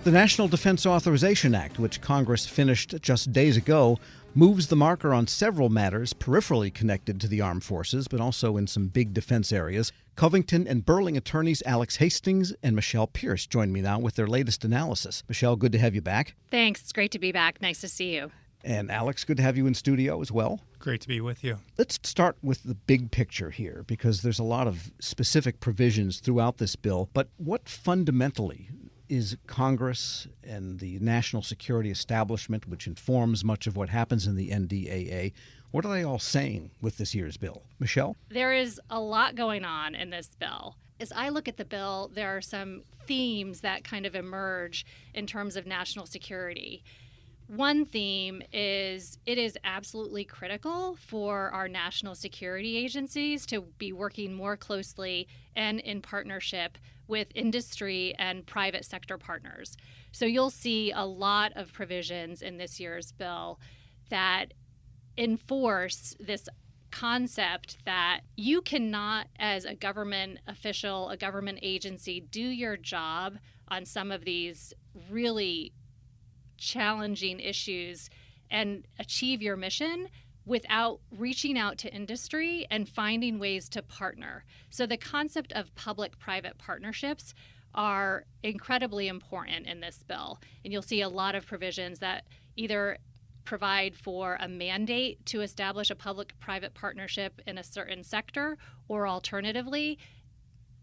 The National Defense Authorization Act, which Congress finished just days ago, moves the marker on several matters peripherally connected to the armed forces, but also in some big defense areas. Covington and Burling attorneys Alex Hastings and Michelle Pearce join me now with their latest analysis. Michelle, good to have you back. Thanks. It's great to be back. Nice to see you. And Alex, good to have you in studio as well. Great to be with you. Let's start with the big picture here, because there's a lot of specific provisions throughout this bill. But what fundamentally is Congress and the national security establishment, which informs much of what happens in the NDAA, what are they all saying with this year's bill? Michelle? There is a lot going on in this bill. As I look at the bill, there are some themes that kind of emerge in terms of national security. One theme is it is absolutely critical for our national security agencies to be working more closely and in partnership with industry and private sector partners. So you'll see a lot of provisions in this year's bill that enforce this concept that you cannot, as a government official, a government agency, do your job on some of these really challenging issues and achieve your mission without reaching out to industry and finding ways to partner. So the concept of public-private partnerships are incredibly important in this bill. And you'll see a lot of provisions that either provide for a mandate to establish a public-private partnership in a certain sector, or alternatively,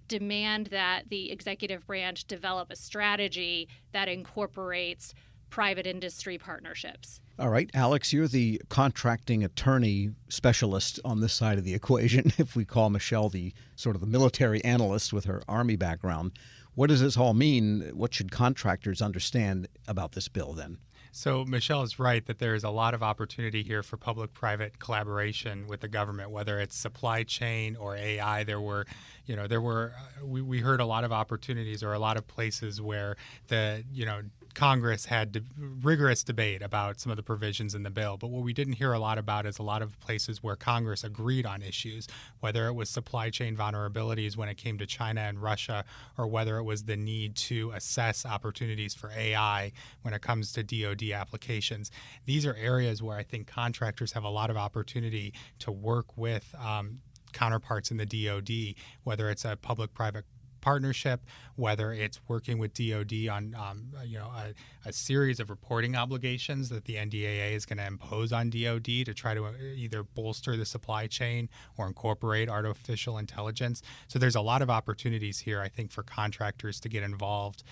demand that the executive branch develop a strategy that incorporates private industry partnerships. All right, Alex, you're the contracting attorney specialist on this side of the equation, if we call Michelle the sort of the military analyst with her Army background. What does this all mean? What should contractors understand about this bill then? So Michelle is right that there is a lot of opportunity here for public-private collaboration with the government, whether it's supply chain or AI. We heard a lot of opportunities or a lot of places where Congress had rigorous debate about some of the provisions in the bill. But what we didn't hear a lot about is a lot of places where Congress agreed on issues, whether it was supply chain vulnerabilities when it came to China and Russia, or whether it was the need to assess opportunities for AI when it comes to DoD applications. These are areas where I think contractors have a lot of opportunity to work with counterparts in the DoD, whether it's a public-private partnership, whether it's working with DoD on a series of reporting obligations that the NDAA is going to impose on DoD to try to either bolster the supply chain or incorporate artificial intelligence. So there's a lot of opportunities here, I think, for contractors to get involved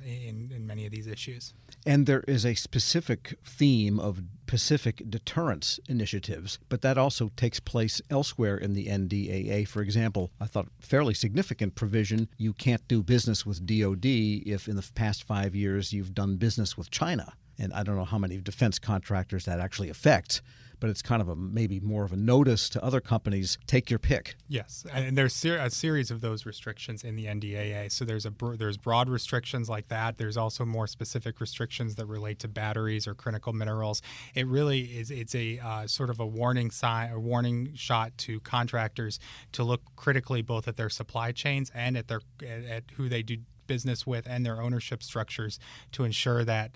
in many of these issues. And there is a specific theme of Pacific deterrence initiatives, but that also takes place elsewhere in the NDAA. For example, I thought fairly significant provision, you can't do business with DoD if in the past 5 years you've done business with China. And I don't know how many defense contractors that actually affects, but it's kind of maybe more of a notice to other companies, take your pick. Yes, and there's a series of those restrictions in the NDAA. So there's broad restrictions like that. There's also more specific restrictions that relate to batteries or critical minerals. It really is. It's a sort of a warning sign, a warning shot to contractors to look critically both at their supply chains and at who they do business with and their ownership structures to ensure that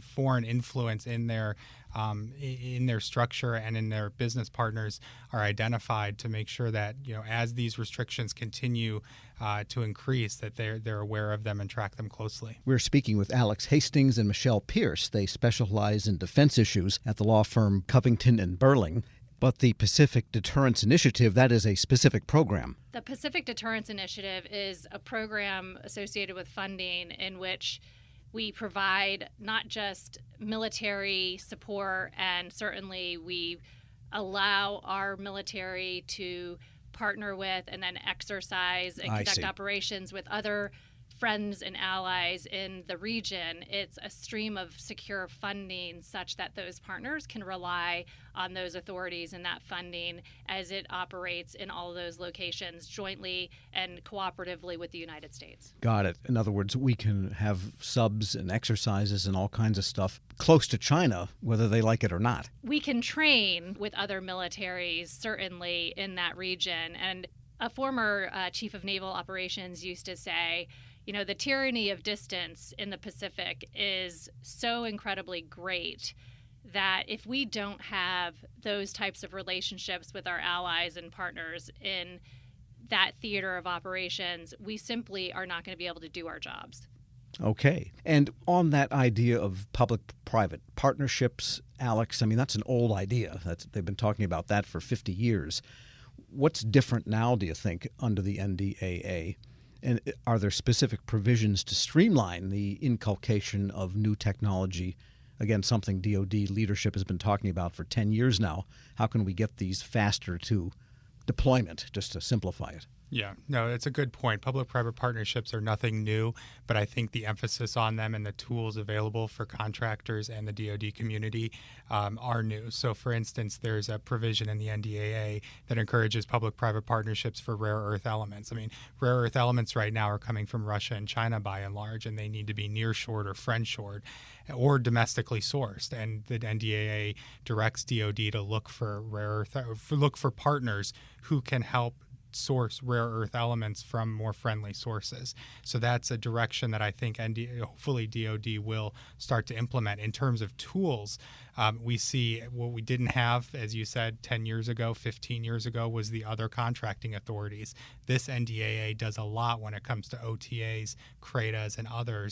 foreign influence in their structure and in their business partners are identified, to make sure that as these restrictions continue to increase, that they're aware of them and track them closely. We're speaking with Alex Hastings and Michelle Pearce. They specialize in defense issues at the law firm Covington and Burling. But the Pacific Deterrence Initiative, that is a specific program. The Pacific Deterrence Initiative is a program associated with funding in which we provide not just military support, and certainly we allow our military to partner with and then exercise and conduct operations with other friends and allies in the region. It's a stream of secure funding such that those partners can rely on those authorities and that funding as it operates in all of those locations jointly and cooperatively with the United States. Got it. In other words, we can have subs and exercises and all kinds of stuff close to China, whether they like it or not. We can train with other militaries, certainly, in that region. And a former chief of naval operations used to say, The tyranny of distance in the Pacific is so incredibly great that if we don't have those types of relationships with our allies and partners in that theater of operations, we simply are not going to be able to do our jobs. Okay. And on that idea of public-private partnerships, Alex, I mean, that's an old idea. They've been talking about that for 50 years. What's different now, do you think, under the NDAA? And are there specific provisions to streamline the inculcation of new technology? Again, something DoD leadership has been talking about for 10 years now. How can we get these faster to deployment, just to simplify it? Yeah, no, it's a good point. Public-private partnerships are nothing new, but I think the emphasis on them and the tools available for contractors and the DoD community are new. So, for instance, there's a provision in the NDAA that encourages public-private partnerships for rare earth elements. I mean, rare earth elements right now are coming from Russia and China by and large, and they need to be near-shored or friend-shored or domestically sourced. And the NDAA directs DoD to look for look for partners who can help source rare earth elements from more friendly sources. So that's a direction that I think hopefully DoD will start to implement. In terms of tools, we see what we didn't have, as you said, 10 years ago, 15 years ago, was the other contracting authorities. This NDAA does a lot when it comes to OTAs, CRADAs, and other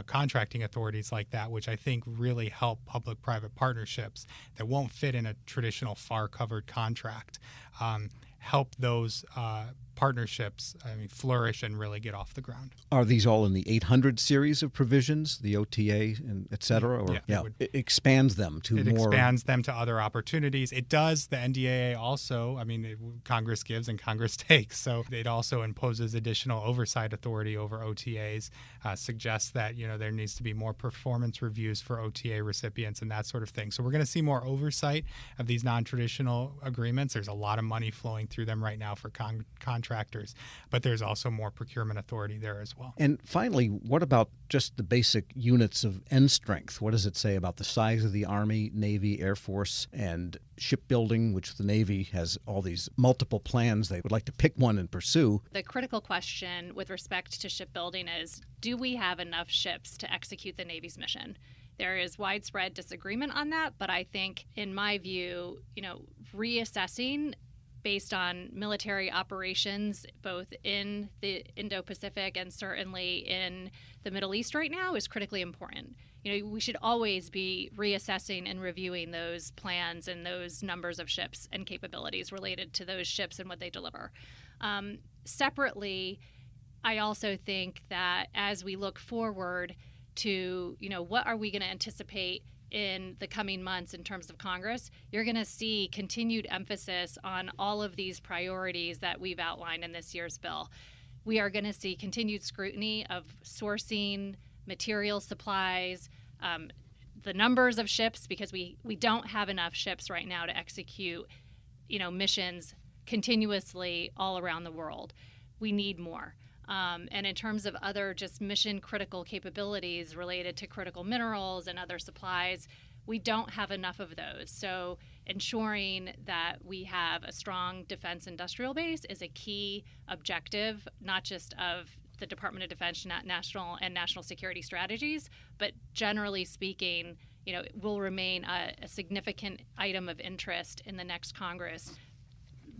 contracting authorities like that, which I think really help public-private partnerships that won't fit in a traditional FAR-covered contract. Help those partnerships flourish and really get off the ground. Are these all in the 800 series of provisions, the OTA and et cetera? Or it expands them to more. It expands them to other opportunities. It does. The NDAA also, Congress gives and Congress takes. So it also imposes additional oversight authority over OTAs, suggests that, there needs to be more performance reviews for OTA recipients and that sort of thing. So we're going to see more oversight of these non-traditional agreements. There's a lot of money flowing through them right now for contractors, but there's also more procurement authority there as well. And finally, what about just the basic units of end strength? What does it say about the size of the Army, Navy, Air Force, and shipbuilding, which the Navy has all these multiple plans? They would like to pick one and pursue. The critical question with respect to shipbuilding is, do we have enough ships to execute the Navy's mission? There is widespread disagreement on that, but I think, in my view, reassessing based on military operations, both in the Indo-Pacific and certainly in the Middle East right now, is critically important. We should always be reassessing and reviewing those plans and those numbers of ships and capabilities related to those ships and what they deliver. Separately, I also think that as we look forward to, what are we going to anticipate in the coming months in terms of Congress, you're going to see continued emphasis on all of these priorities that we've outlined in this year's bill. We are going to see continued scrutiny of sourcing, material supplies, the numbers of ships, because we don't have enough ships right now to execute, missions continuously all around the world. We need more. And in terms of other just mission critical capabilities related to critical minerals and other supplies, we don't have enough of those. So ensuring that we have a strong defense industrial base is a key objective, not just of the Department of Defense national security strategies, but generally speaking, it will remain a significant item of interest in the next Congress,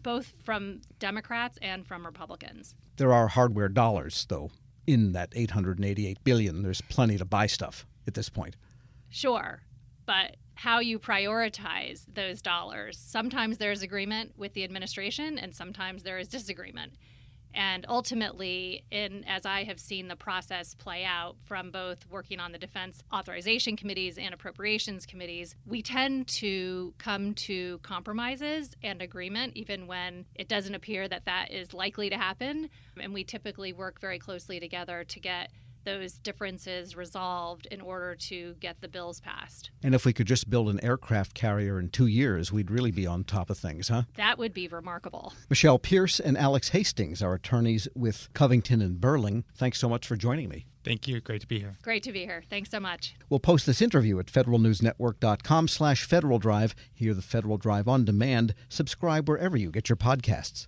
both from Democrats and from Republicans. There are hardware dollars, though, in that $888 billion. There's plenty to buy stuff at this point. Sure, but how you prioritize those dollars, sometimes there's agreement with the administration and sometimes there is disagreement. And ultimately, as I have seen the process play out from both working on the defense authorization committees and appropriations committees, we tend to come to compromises and agreement even when it doesn't appear that that is likely to happen. And we typically work very closely together to get those differences resolved in order to get the bills passed. And if we could just build an aircraft carrier in 2 years, we'd really be on top of things, huh? That would be remarkable. Michelle Pearce and Alex Hastings are attorneys with Covington and Burling. Thanks so much for joining me. Thank you. Great to be here. Great to be here. Thanks so much. We'll post this interview at federalnewsnetwork.com/Federal Drive. Hear the Federal Drive on demand. Subscribe wherever you get your podcasts.